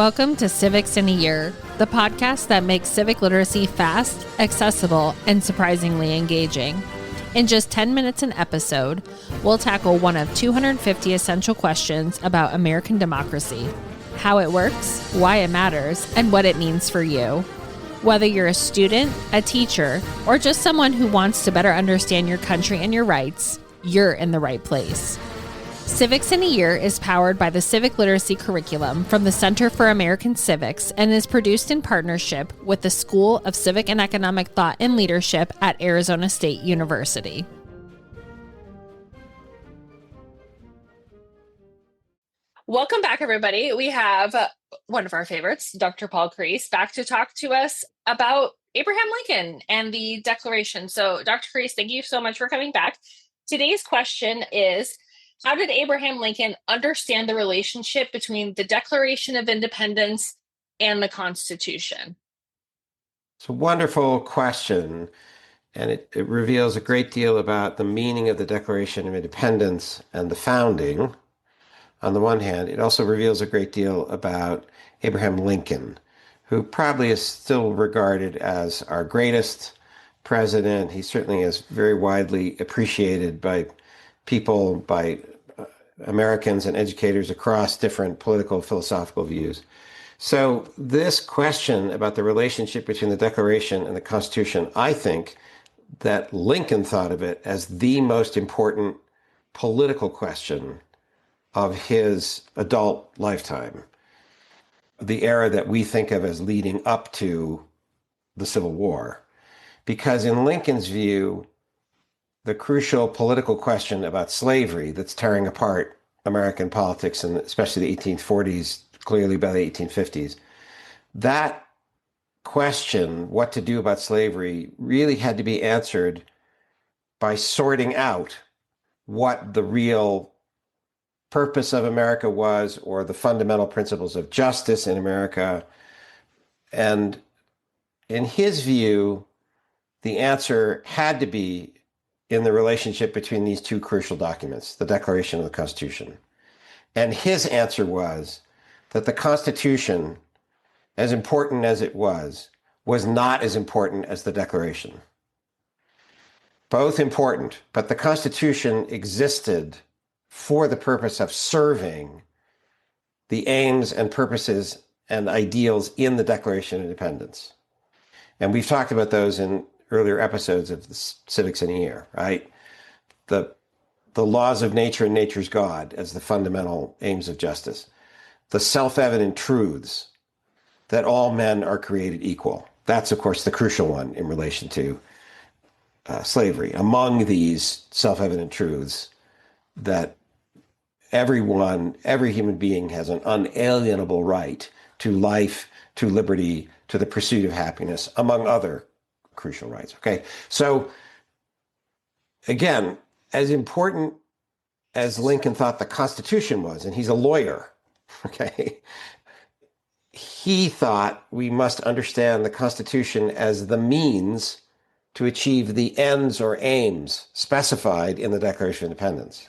Welcome to Civics in a Year, the podcast that makes civic literacy fast, accessible, and surprisingly engaging. In just 10 minutes an episode, we'll tackle one of 250 essential questions about American democracy, how it works, why it matters, and what it means for you. Whether you're a student, a teacher, or just someone who wants to better understand your country and your rights, you're in the right place. Civics in a Year is powered by the Civic Literacy Curriculum from the Center for American Civics and is produced in partnership with the School of Civic and Economic Thought and Leadership at Arizona State University. Welcome back, everybody. We have one of our favorites, Dr. Paul Kreis, back to talk to us about Abraham Lincoln and the Declaration. So, Dr. Kreis, thank you so much for coming back. Today's question is, how did Abraham Lincoln understand the relationship between the Declaration of Independence and the Constitution? It's a wonderful question, and it reveals a great deal about the meaning of the Declaration of Independence and the founding. On the one hand, it also reveals a great deal about Abraham Lincoln, who probably is still regarded as our greatest president. He certainly is very widely appreciated by people, by Americans and educators across different political, philosophical views. So this question about the relationship between the Declaration and the Constitution, I think that Lincoln thought of it as the most important political question of his adult lifetime, the era that we think of as leading up to the Civil War. Because in Lincoln's view, the crucial political question about slavery that's tearing apart American politics, and especially the 1840s, clearly by the 1850s, that question, what to do about slavery, really had to be answered by sorting out what the real purpose of America was, or the fundamental principles of justice in America. And in his view, the answer had to be in the relationship between these two crucial documents, the Declaration and the Constitution. And his answer was that the Constitution, as important as it was not as important as the Declaration. Both important, but the Constitution existed for the purpose of serving the aims and purposes and ideals in the Declaration of Independence. And we've talked about those in earlier episodes of the Civics in a Year, right? The laws of nature and nature's God as the fundamental aims of justice. The self-evident truths that all men are created equal. That's, of course, the crucial one in relation to slavery. Among these self-evident truths, that every human being has an unalienable right to life, to liberty, to the pursuit of happiness, among other crucial rights. Okay, so again, as important as Lincoln thought the Constitution was, and he's a lawyer, okay, he thought we must understand the Constitution as the means to achieve the ends or aims specified in the Declaration of Independence.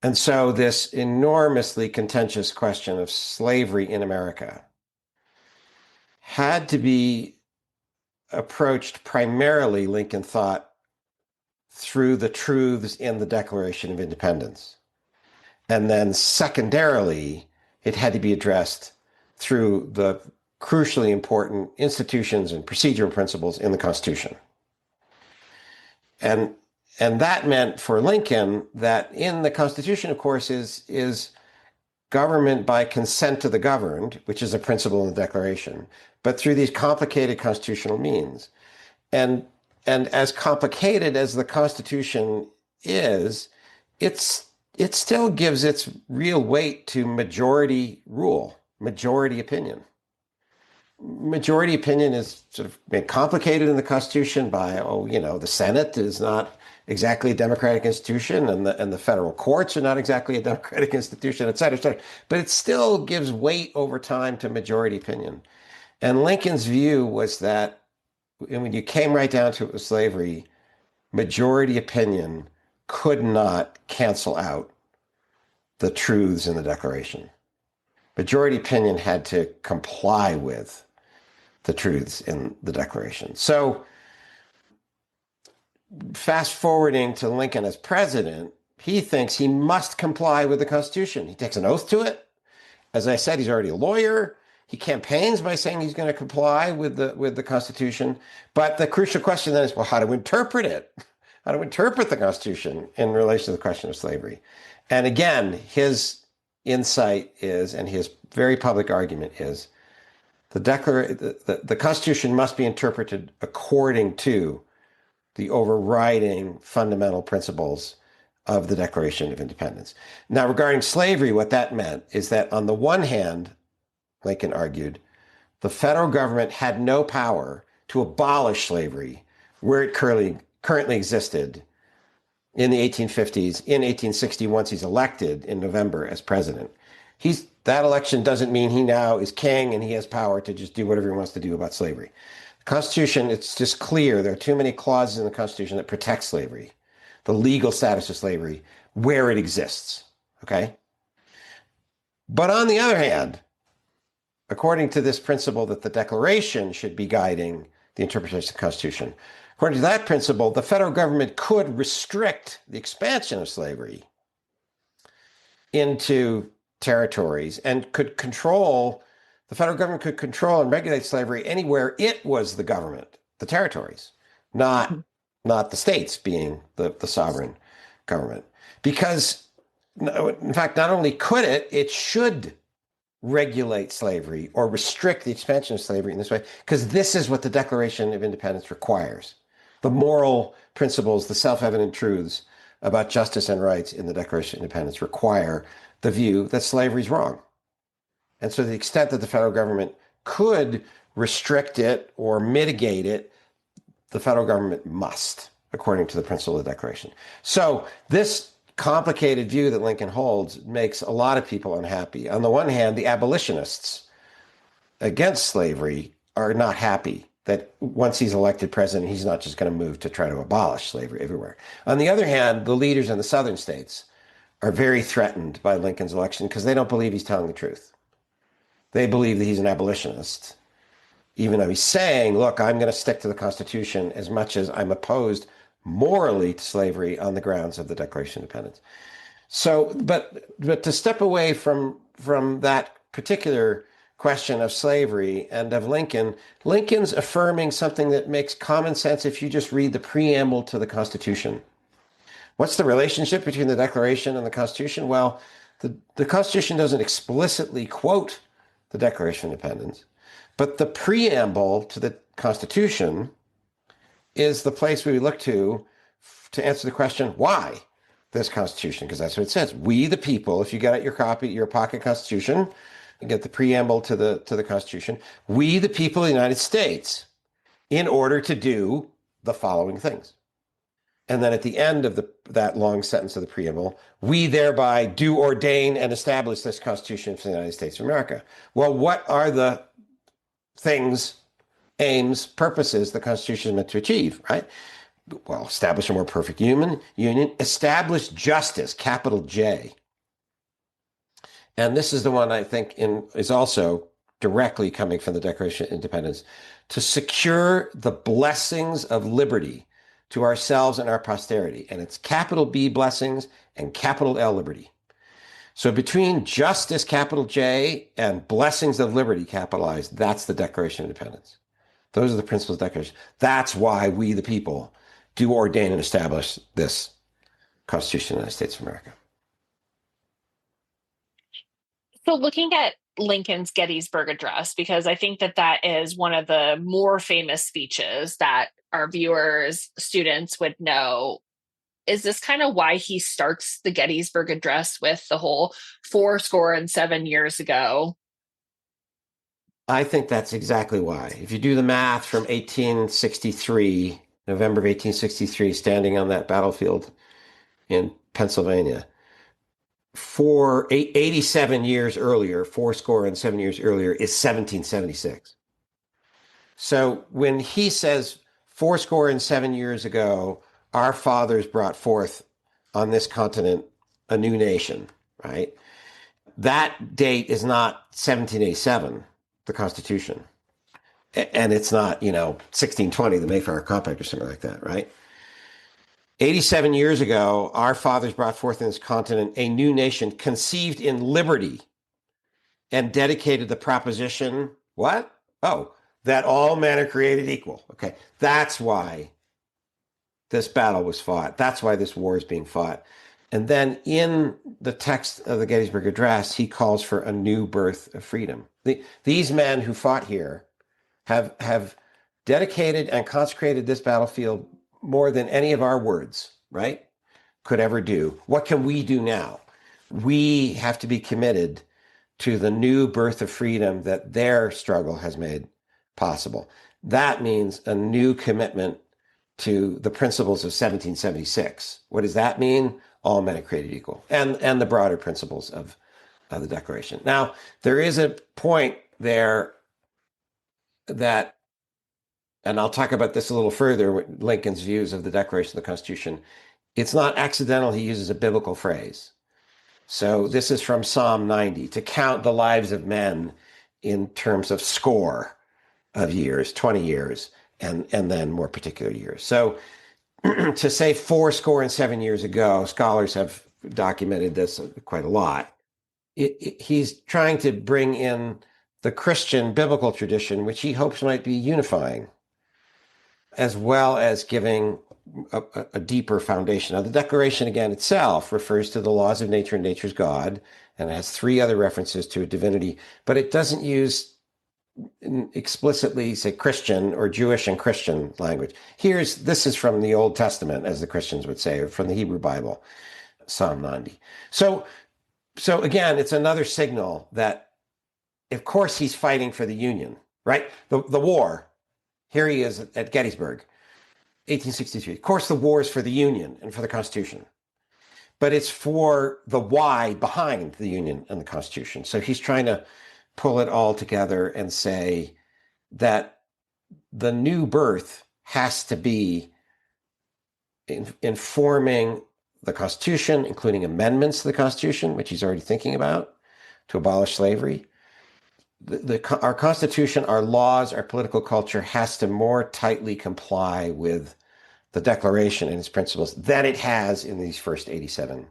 And so this enormously contentious question of slavery in America had to be approached primarily, Lincoln thought, through the truths in the Declaration of Independence. And then secondarily, it had to be addressed through the crucially important institutions and procedural principles in the Constitution. And that meant for Lincoln that in the Constitution, of course, is government by consent to the governed, which is a principle in the Declaration, but through these complicated constitutional means. And as complicated as the Constitution is, it still gives its real weight to majority rule, majority opinion. Majority opinion is sort of made complicated in the Constitution by, the Senate is not exactly a democratic institution, and the federal courts are not exactly a democratic institution, et cetera, et cetera. But it still gives weight over time to majority opinion. And Lincoln's view was that when you came right down to it with slavery, majority opinion could not cancel out the truths in the Declaration. Majority opinion had to comply with the truths in the Declaration. So fast forwarding to Lincoln as president, he thinks he must comply with the Constitution. He takes an oath to it. As I said, he's already a lawyer. He campaigns by saying he's going to comply with the Constitution. But the crucial question then is, well, how to interpret it? How to interpret the Constitution in relation to the question of slavery? And again, his insight is, and his very public argument is, the Constitution must be interpreted according to the overriding fundamental principles of the Declaration of Independence. Now, regarding slavery, what that meant is that on the one hand, Lincoln argued, the federal government had no power to abolish slavery where it currently existed in the 1850s, in 1860, once he's elected in November as president. That election doesn't mean he now is king and he has power to just do whatever he wants to do about slavery. The Constitution, it's just clear there are too many clauses in the Constitution that protect slavery, the legal status of slavery, where it exists. Okay? But on the other hand, according to this principle that the Declaration should be guiding the interpretation of the Constitution, according to that principle, the federal government could restrict the expansion of slavery into territories and could control, the federal government could control and regulate slavery anywhere it was the government, the territories, not the states being the sovereign government. Because, in fact, not only could it, it should regulate slavery or restrict the expansion of slavery in this way, because this is what the Declaration of Independence requires. The moral principles, the self-evident truths about justice and rights in the Declaration of Independence require the view that slavery is wrong. And so to the extent that the federal government could restrict it or mitigate it, the federal government must, according to the principle of the Declaration. So this complicated view that Lincoln holds makes a lot of people unhappy. On the one hand, the abolitionists against slavery are not happy that once he's elected president, he's not just going to move to try to abolish slavery everywhere. On the other hand, the leaders in the southern states are very threatened by Lincoln's election because they don't believe he's telling the truth. They believe that he's an abolitionist, even though he's saying, look, I'm going to stick to the Constitution as much as I'm opposed morally to slavery on the grounds of the Declaration of Independence. So, but to step away from that particular question of slavery and of Lincoln, Lincoln's affirming something that makes common sense if you just read the preamble to the Constitution. What's the relationship between the Declaration and the Constitution? Well, the Constitution doesn't explicitly quote the Declaration of Independence, but the preamble to the Constitution is the place we look to answer the question, why this Constitution? Because that's what it says. We, the people, if you get out your copy, your pocket Constitution, you get the preamble to the Constitution. We, the people of the United States, in order to do the following things. And then at the end of that long sentence of the preamble, we thereby do ordain and establish this Constitution for the United States of America. Well, what are the things, aims, purposes the Constitution is meant to achieve, right? Well, establish a more perfect human union, establish justice, capital J. And this is the one I think is also directly coming from the Declaration of Independence, to secure the blessings of liberty to ourselves and our posterity. And it's capital B blessings and capital L liberty. So between justice, capital J, and blessings of liberty, capitalized, that's the Declaration of Independence. Those are the principles of the Declaration. That's why we, the people, do ordain and establish this Constitution of the United States of America. So looking at Lincoln's Gettysburg Address, because I think that is one of the more famous speeches that our viewers, students would know. Is this kind of why he starts the Gettysburg Address with the whole 7 years ago? I think that's exactly why. If you do the math from 1863, November of 1863, standing on that battlefield in Pennsylvania, 87 years earlier, 7 years earlier, is 1776. So when he says 7 years ago, our fathers brought forth on this continent a new nation, right? That date is not 1787, the Constitution. And it's not, 1620, the Mayflower Compact or something like that, right? 87 years ago, our fathers brought forth in this continent a new nation conceived in liberty and dedicated the proposition, what? Oh, that all men are created equal. Okay, that's why this battle was fought. That's why this war is being fought. And then in the text of the Gettysburg Address, he calls for a new birth of freedom. These men who fought here have dedicated and consecrated this battlefield more than any of our words, right, could ever do. What can we do now? We have to be committed to the new birth of freedom that their struggle has made possible. That means a new commitment to the principles of 1776. What does that mean? All men are created equal, and the broader principles of the Declaration. Now, there is a point there that, and I'll talk about this a little further, Lincoln's views of the Declaration of the Constitution. It's not accidental he uses a biblical phrase. So this is from Psalm 90, to count the lives of men in terms of score of years, 20 years, and then more particular years. So to say 7 years ago, scholars have documented this quite a lot. He's trying to bring in the Christian biblical tradition, which he hopes might be unifying, as well as giving a deeper foundation. Now, the Declaration, again, itself refers to the laws of nature and nature's God, and it has 3 other references to a divinity, but it doesn't use explicitly, say, Christian or Jewish and Christian language. This is from the Old Testament, as the Christians would say, or from the Hebrew Bible, Psalm 90. So again, it's another signal that, of course, he's fighting for the Union, right? The war. Here he is at Gettysburg, 1863. Of course, the war is for the Union and for the Constitution, but it's for the why behind the Union and the Constitution. So he's trying to pull it all together and say that the new birth has to be informing the Constitution, including amendments to the Constitution, which he's already thinking about, to abolish slavery. Our Constitution, our laws, our political culture has to more tightly comply with the Declaration and its principles than it has in these first 87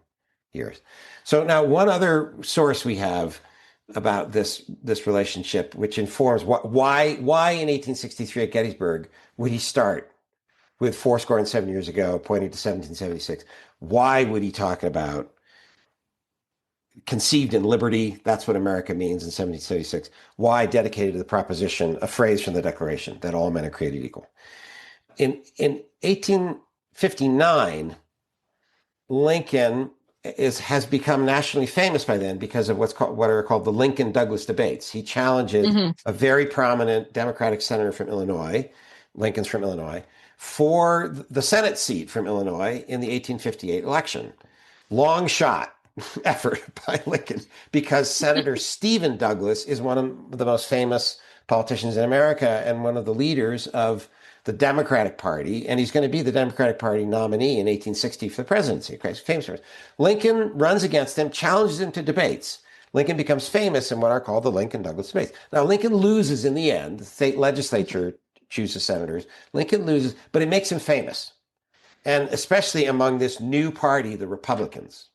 years. So now one other source we have about this relationship, which informs why in 1863 at Gettysburg would he start with 7 years ago, pointing to 1776? Why would he talk about conceived in liberty? That's what America means in 1776. Why dedicated to the proposition, a phrase from the Declaration, that all men are created equal? In 1859, Lincoln has become nationally famous by then because of what are called the Lincoln-Douglas debates. He challenges a very prominent Democratic senator from Illinois, Lincoln's from Illinois, for the Senate seat from Illinois in the 1858 election. Long shot effort by Lincoln, because Senator Stephen Douglas is one of the most famous politicians in America and one of the leaders of the Democratic Party, and he's going to be the Democratic Party nominee in 1860 for the presidency. Okay, famous for it. Lincoln runs against him, challenges him to debates. Lincoln becomes famous in what are called the Lincoln-Douglas debates. Now, Lincoln loses in the end. The state legislature chooses senators. Lincoln loses, but it makes him famous, and especially among this new party, the Republicans,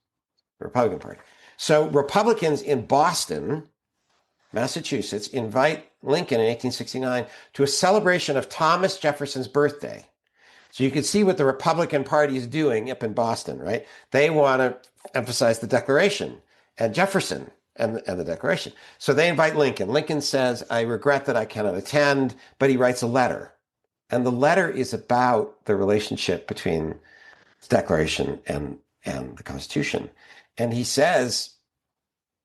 the Republican Party. So Republicans in Boston, Massachusetts, invite Lincoln in 1869 to a celebration of Thomas Jefferson's birthday. So you can see what the Republican Party is doing up in Boston, right? They want to emphasize the Declaration and Jefferson and the Declaration. So they invite Lincoln. Lincoln says, I regret that I cannot attend, but he writes a letter. And the letter is about the relationship between the Declaration and the Constitution. And he says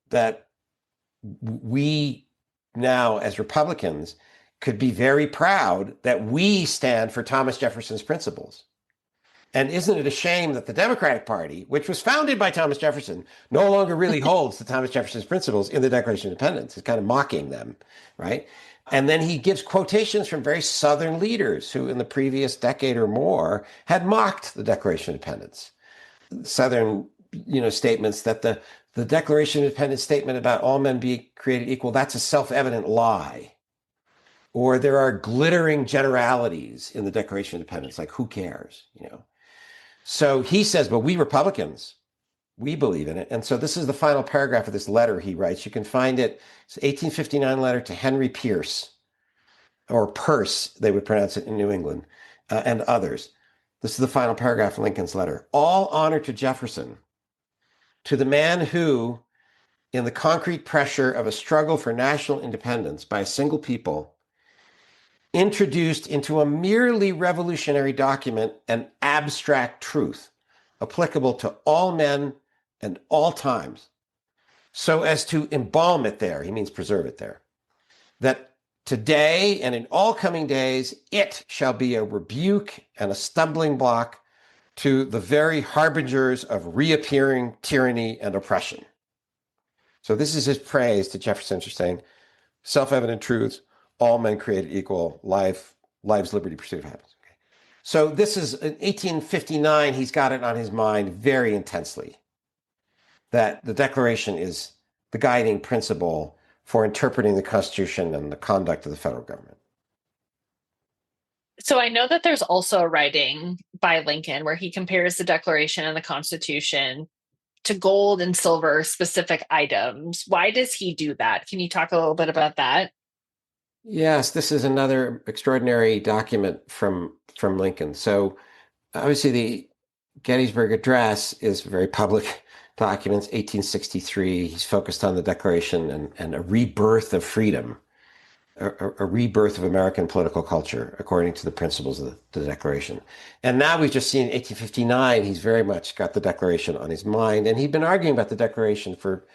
that we now, as Republicans, could be very proud that we stand for Thomas Jefferson's principles. And isn't it a shame that the Democratic Party, which was founded by Thomas Jefferson, no longer really holds to Thomas Jefferson's principles in the Declaration of Independence? It's kind of mocking them, right? And then he gives quotations from very Southern leaders who in the previous decade or more had mocked the Declaration of Independence. Southern statements that the Declaration of Independence statement about all men be created equal, that's a self-evident lie. Or there are glittering generalities in the Declaration of Independence, like who cares, So he says, but we Republicans, we believe in it. And so this is the final paragraph of this letter he writes. You can find it. It's an 1859 letter to Henry Pierce, or Peirce, they would pronounce it in New England, and others. This is the final paragraph of Lincoln's letter. All honor to Jefferson, to the man who, in the concrete pressure of a struggle for national independence by a single people, introduced into a merely revolutionary document an abstract truth applicable to all men and all times, so as to embalm it there, he means preserve it there, that today and in all coming days, it shall be a rebuke and a stumbling block to the very harbingers of reappearing tyranny and oppression. So this is his praise to Jefferson for saying, self-evident truths, all men created equal, lives, liberty, pursuit of happiness. Okay. So this is in 1859, he's got it on his mind very intensely, that the Declaration is the guiding principle for interpreting the Constitution and the conduct of the federal government. So I know that there's also a writing by Lincoln where he compares the Declaration and the Constitution to gold and silver specific items. Why does he do that? Can you talk a little bit about that? Yes, this is another extraordinary document from Lincoln. So obviously the Gettysburg Address is a very public document, 1863. He's focused on the Declaration and a rebirth of freedom, a rebirth of American political culture according to the principles of the Declaration. And now we've just seen 1859, he's very much got the Declaration on his mind. And he'd been arguing about the Declaration for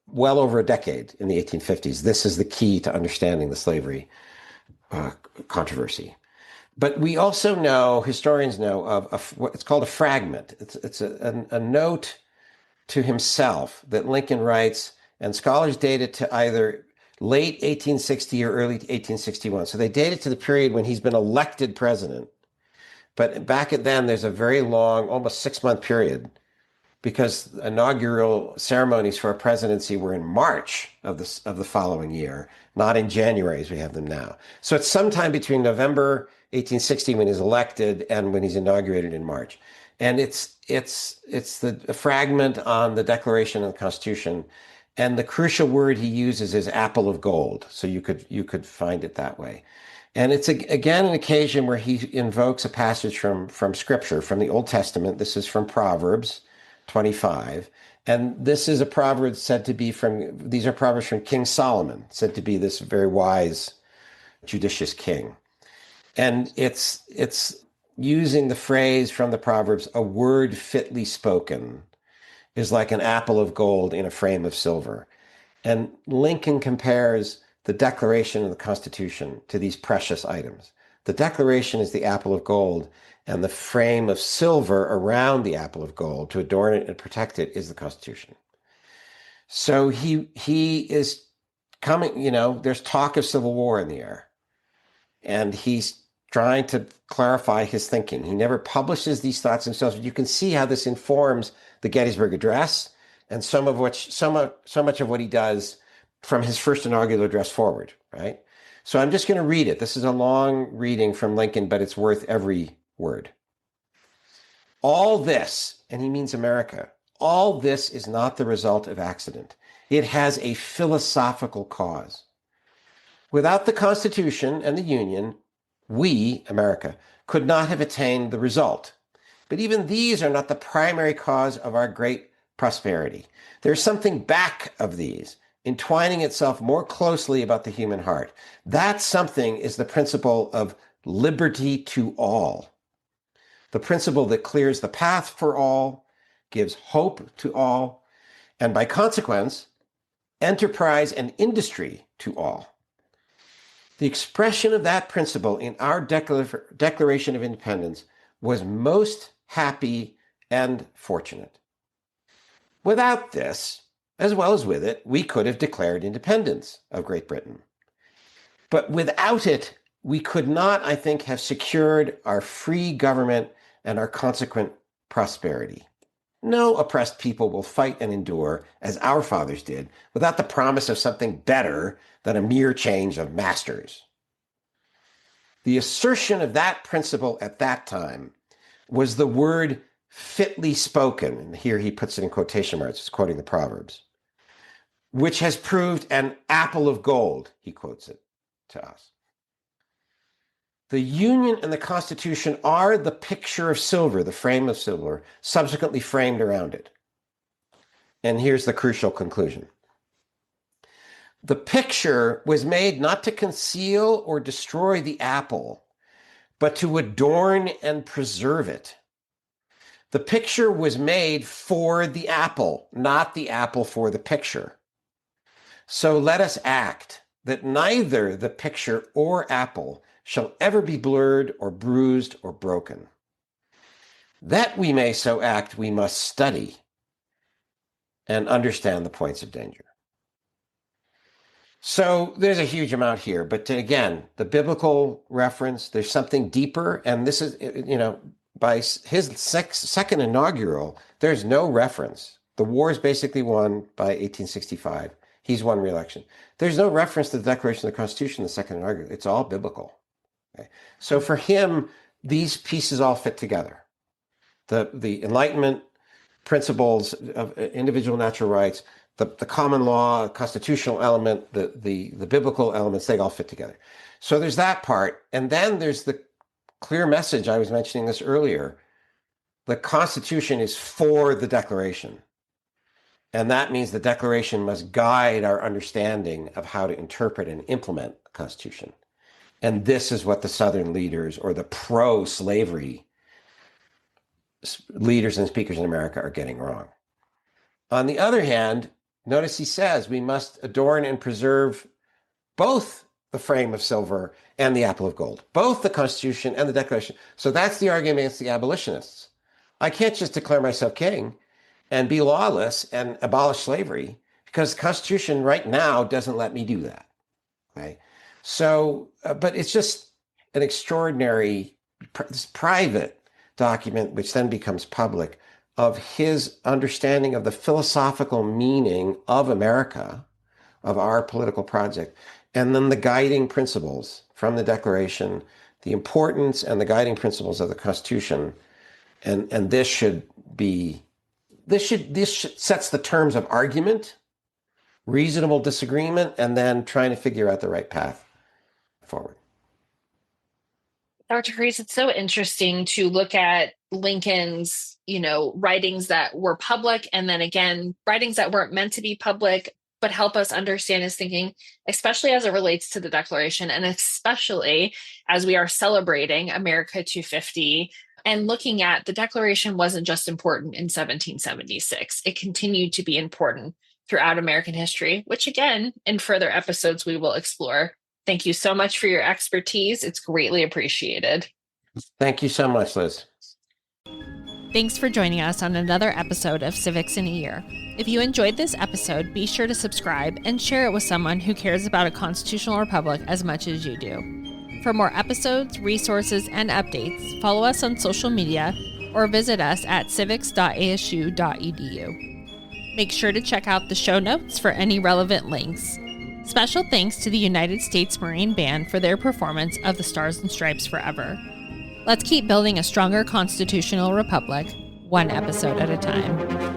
well over a decade in the 1850s. This is the key to understanding the slavery controversy. But we also know, historians know, of what it's called a fragment. It's a note to himself that Lincoln writes, and scholars date it to either late 1860 or early 1861. So they date it to the period when he's been elected president. But back then, there's a very long, almost 6-month period, because inaugural ceremonies for a presidency were in March of the following year, not in January as we have them now. So it's sometime between November 1860 when he's elected and when he's inaugurated in March. And it's the fragment on the Declaration and the Constitution. And the crucial word he uses is apple of gold. So you could find it that way. And it's again an occasion where he invokes a passage from Scripture, from the Old Testament. This is from Proverbs 25. And this is a proverb said to be these are Proverbs from King Solomon, said to be this very wise, judicious king. And it's using the phrase from the Proverbs, a word fitly spoken is like an apple of gold in a frame of silver. And Lincoln compares the Declaration and the Constitution to these precious items. The Declaration is the apple of gold, and the frame of silver around the apple of gold to adorn it and protect it is the Constitution. So he is coming, there's talk of civil war in the air, and he's trying to clarify his thinking. He never publishes these thoughts himself, but you can see how this informs the Gettysburg Address and so much of what he does from his first inaugural address forward, right? So I'm just going to read it. This is a long reading from Lincoln, but it's worth every word. All this, and he means America, all this is not the result of accident. It has a philosophical cause. Without the Constitution and the Union, we, America, could not have attained the result. But even these are not the primary cause of our great prosperity. There's something back of these, entwining itself more closely about the human heart. That something is the principle of liberty to all. The principle that clears the path for all, gives hope to all, and by consequence, enterprise and industry to all. The expression of that principle in our Declaration of Independence was most happy and fortunate. Without this, as well as with it, we could have declared independence of Great Britain. But without it, we could not, I think, have secured our free government and our consequent prosperity. No oppressed people will fight and endure, as our fathers did, without the promise of something better than a mere change of masters. The assertion of that principle at that time was the word fitly spoken, and here he puts it in quotation marks, he's quoting the Proverbs, which has proved an apple of gold, he quotes it to us. The Union and the Constitution are the picture of silver, the frame of silver, subsequently framed around it. And here's the crucial conclusion. The picture was made not to conceal or destroy the apple, but to adorn and preserve it. The picture was made for the apple, not the apple for the picture. So let us act that neither the picture or apple shall ever be blurred or bruised or broken. That we may so act, we must study and understand the points of danger. So there's a huge amount here, but again, the biblical reference, there's something deeper, and this is, by his second inaugural, there's no reference. The war is basically won by 1865. He's won re-election. There's no reference to the Declaration of the Constitution, the second inaugural. It's all biblical. Okay? So for him, these pieces all fit together. The Enlightenment principles of individual natural rights, the common law, constitutional element, the biblical elements, they all fit together. So there's that part. And then there's the clear message, I was mentioning this earlier. The Constitution is for the Declaration. And that means the Declaration must guide our understanding of how to interpret and implement the Constitution. And this is what the Southern leaders, or the pro-slavery leaders and speakers in America, are getting wrong. On the other hand, notice he says we must adorn and preserve both the frame of silver and the apple of gold, both the Constitution and the Declaration. So that's the argument against the abolitionists. I can't just declare myself king and be lawless and abolish slavery, because the Constitution right now doesn't let me do that. Okay? So, but it's just an extraordinary, this private document, which then becomes public, of his understanding of the philosophical meaning of America, of our political project, and then the guiding principles from the Declaration, the importance and the guiding principles of the Constitution. And this sets the terms of argument, reasonable disagreement, and then trying to figure out the right path forward. Dr. Kreis, it's so interesting to look at Lincoln's, writings that were public, and then again, writings that weren't meant to be public, but help us understand his thinking, especially as it relates to the Declaration, and especially as we are celebrating America 250 and looking at the Declaration wasn't just important in 1776. It continued to be important throughout American history, which again, in further episodes, we will explore. Thank you so much for your expertise. It's greatly appreciated. Thank you so much, Liz. Thanks for joining us on another episode of Civics in a Year. If you enjoyed this episode, be sure to subscribe and share it with someone who cares about a constitutional republic as much as you do. For more episodes, resources, and updates, follow us on social media or visit us at civics.asu.edu. Make sure to check out the show notes for any relevant links. Special thanks to the United States Marine Band for their performance of the Stars and Stripes Forever. Let's keep building a stronger constitutional republic, one episode at a time.